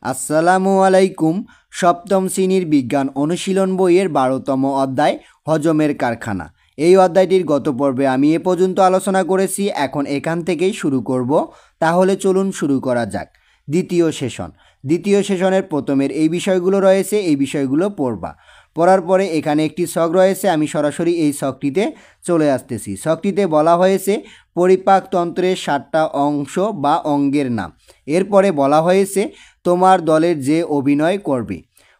আসসালামু আলাইকুম। সপ্তম শ্রেণীর বিজ্ঞান অনুশীলন বইয়ের ১২তম অধ্যায় হজমের কারখানা। এই অধ্যায়টির গত পর্বে আমি এ পর্যন্ত আলোচনা করেছি, এখন এখান থেকেই শুরু করব। তাহলে চলুন শুরু করা যাক। দ্বিতীয় সেশনের প্রথমের এই বিষয়গুলো রয়েছে, এই বিষয়গুলো পড়ার পরে এখানে একটি ছক রয়েছে, আমি সরাসরি এই ছকটিতে চলে আসতেছি। ছকটিতে বলা হয়েছে পরিপাকতন্ত্রের 7টা অংশ বা অঙ্গের নাম। এরপরে বলা হয়েছে তোমার দলের যে অভিনয় করবে।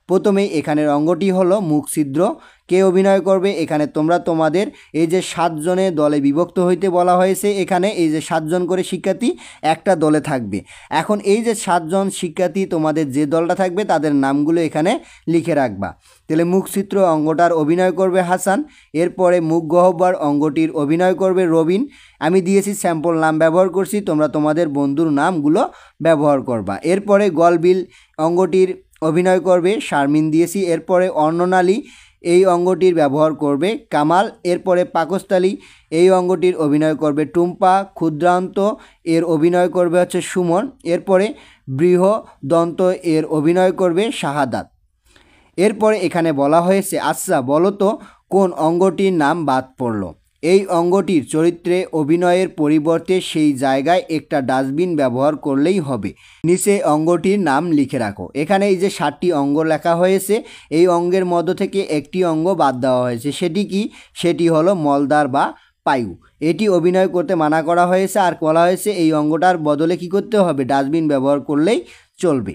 প্রথমেই এখানের অঙ্গটি হলো মুখ ছিদ্র। কে অভিনয় করবে? এখানে তোমরা তোমাদের এই যে 7 জনের দলে বিভক্ত হইতে বলা হয়েছে, এখানে এই যে 7 জন করে শিক্ষার্থী একটা দলে থাকবে। এখন এই যে 7 জন শিক্ষার্থী তোমাদের যে দলটা থাকবে তাদের নামগুলো এখানে লিখে রাখবা। তাহলে মুখ ছিদ্র অঙ্গটার অভিনয় করবে হাসান। এরপরে মুখ গহ্বর অঙ্গটির অভিনয় করবে রবিন। আমি দিয়েছি স্যাম্পল নাম ব্যবহার করছি, তোমরা তোমাদের বন্ধুর নামগুলো ব্যবহার করবা। এরপরে গলবিল অঙ্গটির অভিনয় করবে শারমিন দিয়েছি। এরপরে অন্ননালী এই অঙ্গটির ব্যবহার করবে কামাল। এরপরে পাকস্থলী এই অঙ্গটির অভিনয় করবে টুম্পা। ক্ষুদ্রান্ত এর অভিনয় করবে হচ্ছে সুমন। এরপরে বৃহদন্ত এর অভিনয় করবে শাহাদাত। এরপরে এখানে বলা হয়েছে আচ্ছা বলো তো কোন অঙ্গটির নাম বাদ পড়লো। এই অঙ্গটির চরিত্রে অভিনয়ের পরিবর্তে সেই জায়গায় একটা ডাস্টবিন ব্যবহার করলেই হবে। নিচে অঙ্গটির নাম লিখে রাখো। এখানে এই যে 7টি অঙ্গ লেখা হয়েছে, এই অঙ্গের মধ্য থেকে একটি অঙ্গ বাদ দেওয়া হয়েছে। সেটি কি? সেটি হলো মলদ্বার বা পায়ু। এটি অভিনয় করতে মানা করা হয়েছে, আর বলা হয়েছে এই অঙ্গটার বদলে কি করতে হবে? ডাস্টবিন ব্যবহার করলেই চলবে।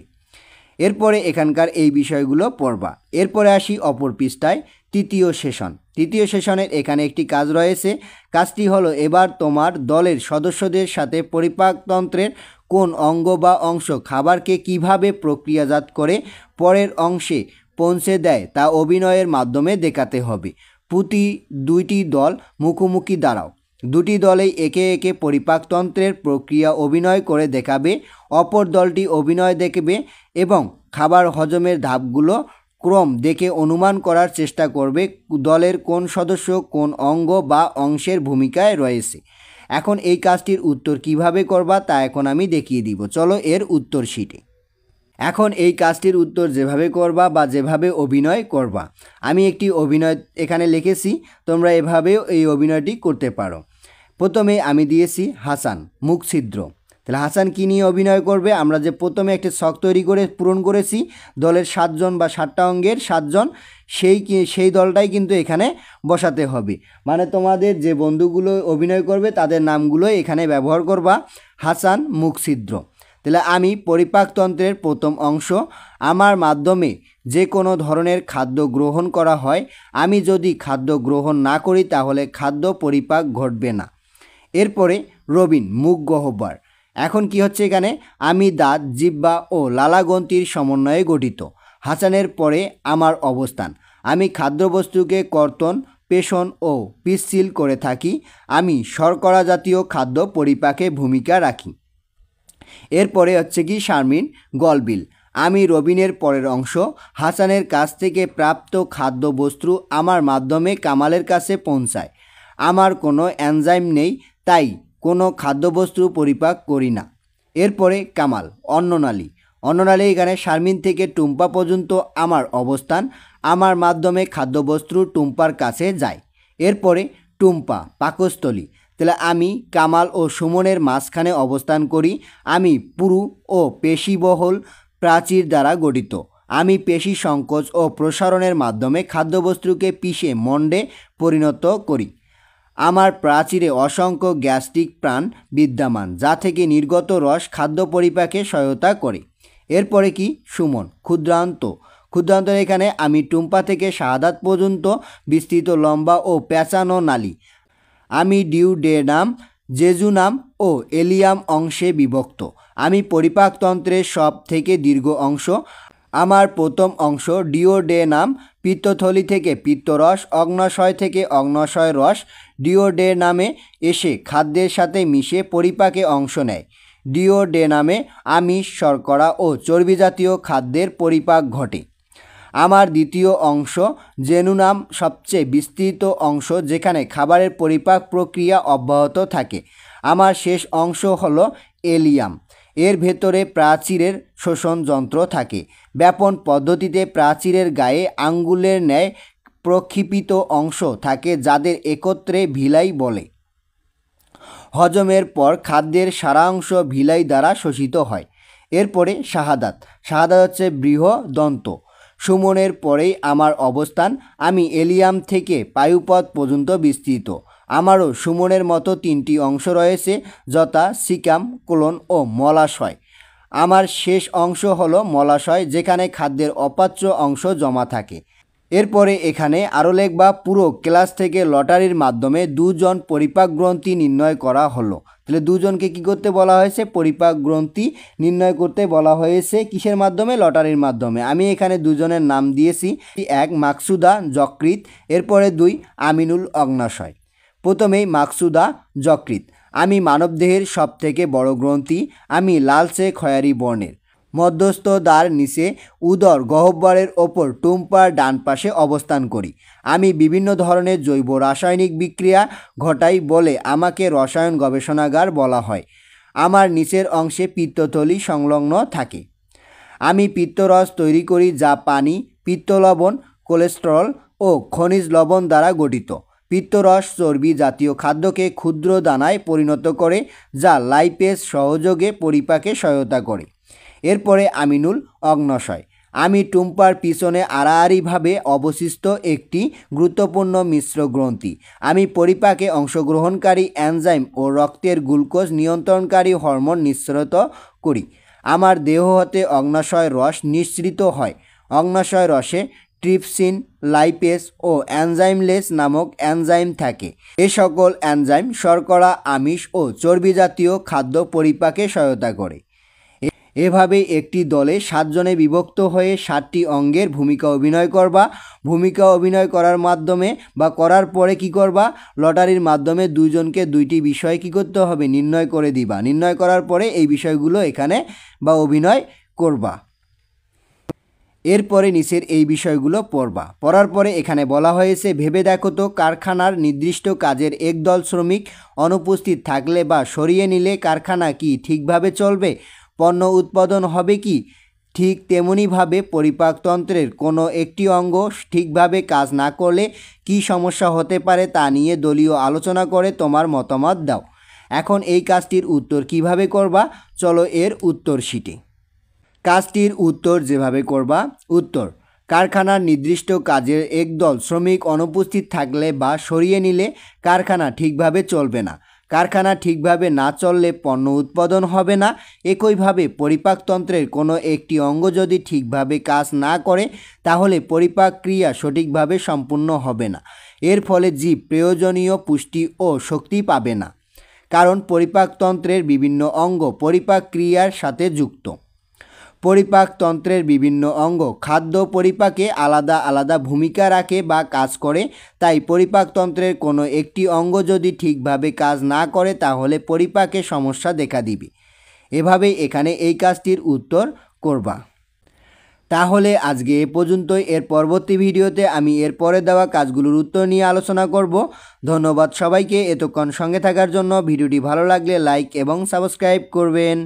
এরপরে এখানকার এই বিষয়গুলো পড়বা। এরপরে আসি অপর পৃষ্ঠায় তৃতীয় সেশনের এখানে একটি কাজ রয়েছে। কাজটি হলো এবার তোমার দলের সদস্যদের সাথে পরিপাকতন্ত্রের কোন অঙ্গ বা অংশ খাবারকে কিভাবে প্রক্রিয়াজাত করে পরের অংশে পৌঁছে দেয় তা অভিনয়ের মাধ্যমে দেখাতে হবে। প্রতি 2টি দল মুখোমুখি দাঁড়াও। 2টি দলেই একে একে পরিপাকতন্ত্রের প্রক্রিয়া অভিনয় করে দেখাবে। অপর দলটি অভিনয় দেখবে এবং খাবার হজমের ধাপগুলো ক্রম দেখে অনুমান করার চেষ্টা করবে দলের কোন সদস্য কোন অঙ্গ বা অংশের ভূমিকায় রয়েছে। এখন এই কাজটির উত্তর কিভাবে করবা তা এখন আমি দেখিয়ে দিব। চলো এর উত্তর শিটে। এখন এই কাজটির উত্তর যেভাবে করবা বা যেভাবে অভিনয় করবা, আমি একটি অভিনয় এখানে লিখেছি, তোমরা এভাবেও এই অভিনয়টি করতে পারো। প্রথমে আমি দিয়েছি হাসান মুখ ছিদ্র। তাহলে হাসান কী নিয়ে অভিনয় করবে? আমরা যে প্রথমে একটি ছক তৈরি করে পূরণ করেছি দলের 7 জন বা 7টা অঙ্গের 7 জন, সেই দলটাই কিন্তু এখানে বসাতে হবে। মানে তোমাদের যে বন্ধুগুলো অভিনয় করবে তাদের নামগুলো এখানে ব্যবহার করবা। হাসান মুখ ছিদ্র। তাহলে আমি পরিপাকতন্ত্রের প্রথম অংশ, আমার মাধ্যমে যে কোনো ধরনের খাদ্য গ্রহণ করা হয়। আমি যদি খাদ্য গ্রহণ না করি তাহলে খাদ্য পরিপাক ঘটবে না। এরপরে রবিন মুখ গহ্বর। এখন কি হচ্ছে এখানে? আমি দাঁত জিহ্বা ও লালাগ্রন্থির সমন্বয়ে গঠিত। হাসানের পরে আমার অবস্থান, আমি খাদ্যবস্তুকে কর্তন পেষণ ও পিচ্ছিল করে থাকি। আমি শর্করা জাতীয় খাদ্য পরিপাকে ভূমিকা রাখি। এরপরে হচ্ছে কি শারমিন গলবিল। আমি রবিনের পরের অংশ, হাসানের কাছ থেকে প্রাপ্ত খাদ্যবস্তু আমার মাধ্যমে কামালের কাছে পৌঁছায়। আমার কোনো এনজাইম নেই, তাই কোনো খাদ্যবস্তু পরিপাক করি না। এরপরে কামাল অন্ননালী। এখানে শারমিন থেকে টুম্পা পর্যন্ত আমার অবস্থান, আমার মাধ্যমে খাদ্যবস্তু টুম্পার কাছে যায়। এরপরে টুম্পা পাকস্থলী। তাহলে আমি কামাল ও সুমনের মাঝখানে অবস্থান করি। আমি পুরু ও পেশিবহুল প্রাচীর দ্বারা গঠিত। আমি পেশি সংকোচ ও প্রসারণের মাধ্যমে খাদ্যবস্তুকে পিষে মণ্ডে পরিণত করি। আমার প্রাচীরে অসংখ্য গ্যাস্ট্রিক প্রাণ বিদ্যমান, যা থেকে নির্গত রস খাদ্য পরিপাকে সহায়তা করে। এরপরে কি সুমন ক্ষুদ্রান্ত। এখানে আমি টুম্পা থেকে শাহাদাত পর্যন্ত বিস্তৃত লম্বা ও পেঁচানো নালী। আমি ডিউডেনাম জেজুনাম ও এলিয়াম অংশে বিভক্ত। আমি পরিপাকতন্ত্রের সব থেকে দীর্ঘ অংশ। আমার প্রথম অংশ ডিওডেনাম পিত্তথলি থেকে পিত্তরস, অগ্ন্যাশয় থেকে অগ্ন্যাশয় রস ডিওডেনামে এসে খাদ্যের সাথে মিশে পরিপাকে অংশ নেয়। ডিওডেনামে আমিষ শর্করা ও চর্বি জাতীয় খাদ্যের পরিপাক ঘটে। আমার দ্বিতীয় অংশ জেনুনাম সবচেয়ে বিস্তৃত অংশ, যেখানে খাবারের পরিপাক প্রক্রিয়া অব্যাহত থাকে। আমার শেষ অংশ হলো এলিয়াম। এর ভেতরে প্রাচীরের শোষণ যন্ত্র থাকে। ব্যাপন পদ্ধতিতে প্রাচীরের গায়ে আঙ্গুলের ন্যায় প্রক্ষিপিত অংশ থাকে যাদের একত্রে ভিলাই বলে। হজমের পর খাদ্যের সারা অংশ ভিলাই দ্বারা শোষিত হয়। এরপরে শাহাদাত। শাহাদাত হচ্ছে বৃহদন্ত। সুমনের পরেই আমার অবস্থান। আমি এলিয়াম থেকে পায়ুপথ পর্যন্ত বিস্তৃত। আমারও সুমনের মতো 3টি অংশ রয়েছে, যথা সিকাম, কোলন ও মলাশয়। আমার শেষ অংশ হলো মলাশয়, যেখানে খাদ্যের অপাচ্য অংশ জমা থাকে। এরপরে এখানে আরও লেখবা, পুরো ক্লাস থেকে লটারির মাধ্যমে 2 জন পরিপাক গ্রন্থি নির্ণয় করা হলো। তাহলে 2 জনকে কী করতে বলা হয়েছে? পরিপাক গ্রন্থি নির্ণয় করতে বলা হয়েছে। কিসের মাধ্যমে? লটারির মাধ্যমে। আমি এখানে 2 জনের নাম দিয়েছি। 1 মাকসুদা যকৃৎ, এরপরে 2 আমিনুল অগ্নাশয়। প্রথমেই মাকসুদা যকৃৎ। আমি মানবদেহের সবথেকে বড় গ্রন্থি। আমি লালচে খয়েরি বর্ণের। মধ্যস্থ দ্বার নিচে উদর গহ্বরের ওপর টুম্পার ডান পাশে অবস্থান করি। আমি বিভিন্ন ধরনের জৈব রাসায়নিক বিক্রিয়া ঘটাই বলে আমাকে রসায়ন গবেষণাগার বলা হয়। আমার নিচের অংশে পিত্তথলি সংলগ্ন থাকে। আমি পিত্তরস তৈরি করি, যা পানি, পিত্তলবণ, কোলেস্টেরল ও খনিজ লবণ দ্বারা গঠিত। পিত্তরস চর্বি জাতীয় খাদ্যকে ক্ষুদ্র দানায় পরিণত করে, যা লাইপেজ সহযোগে পরিপাকে সহায়তা করে। এরপরে আমিনুল অগ্নাশয়। আমি টুম্পার পিছনে আড়াআড়িভাবে অবস্থিত একটি গুরুত্বপূর্ণ মিশ্র গ্রন্থি। আমি পরিপাকে অংশগ্রহণকারী এনজাইম ও রক্তের গ্লুকোজ নিয়ন্ত্রণকারী হরমোন নিঃসৃত করি। আমার দেহ হতে অগ্নাশয় রস নিঃসৃত হয়। অগ্নাশয় রসে ট্রিপসিন, লাইপেজ ও এনজাইমলেস নামক এনজাইম থাকে। এ সকল এনজাইম শর্করা, আমিষ ও চর্বি জাতীয় খাদ্য পরিপাকে সহায়তা করে। এভাবে একটি দলে 7 জনে বিভক্ত হয়ে 7টি অঙ্গের ভূমিকা অভিনয় করবা। ভূমিকা অভিনয় করার মাধ্যমে বা করার পরে কি করবা? লটারির মাধ্যমে 2 জনকে 2টি বিষয় কি করতে হবে? নির্ণয় করে দিবা। নির্ণয় করার পরে এই বিষয়গুলো এখানে বা অভিনয় করবা। এরপরে নিচের এই বিষয়গুলো পড়বা। পড়ার পরে এখানে বলা হয়েছে, ভেবে দেখো তো, কারখানার নির্দিষ্ট কাজের একদল শ্রমিক অনুপস্থিত থাকলে বা সরিয়ে নিলে কারখানা কি ঠিকভাবে চলবে? পণ্য উৎপাদন হবে কি? ঠিক তেমনিভাবে পরিপাকতন্ত্রের কোনো একটি অঙ্গ ঠিকভাবে কাজ না করলে কি সমস্যা হতে পারে তা নিয়ে দলীয় আলোচনা করে তোমার মতামত দাও। এখন এই কাজটির উত্তর কিভাবে করবা? চলো এর উত্তর শিটে। কাজটির উত্তর যেভাবে করবা। উত্তর: কারখানার নির্দিষ্ট কাজের একদল শ্রমিক অনুপস্থিত থাকলে বা সরিয়ে নিলে কারখানা ঠিকভাবে চলবে না। কারখানা ঠিকভাবে না চললে পণ্য উৎপাদন হবে না। একইভাবে পরিপাকতন্ত্রের কোনো একটি অঙ্গ যদি ঠিকভাবে কাজ না করে তাহলে পরিপাক ক্রিয়া সঠিকভাবে সম্পূর্ণ হবে না। এর ফলে জীব প্রয়োজনীয় পুষ্টি ও শক্তি পাবে না, কারণ পরিপাকতন্ত্রের বিভিন্ন অঙ্গ পরিপাক ক্রিয়ার সাথে যুক্ত। পরিপাকতন্ত্রের বিভিন্ন অঙ্গ খাদ্য পরিপাকে আলাদা আলাদা ভূমিকা রাখে বা কাজ করে। তাই পরিপাকতন্ত্রের কোনো একটি অঙ্গ যদি ঠিকভাবে কাজ না করে তাহলে পরিপাকে সমস্যা দেখা দিবে। এভাবেই এখানে এই কাজটির উত্তর করবা। তাহলে আজকে এ পর্যন্তই। এর পরবর্তী ভিডিওতে আমি এর পরে দেওয়া কাজগুলোর উত্তর নিয়ে আলোচনা করব। ধন্যবাদ সবাইকে এতক্ষণ সঙ্গে থাকার জন্য। ভিডিওটি ভালো লাগলে লাইক এবং সাবস্ক্রাইব করবেন।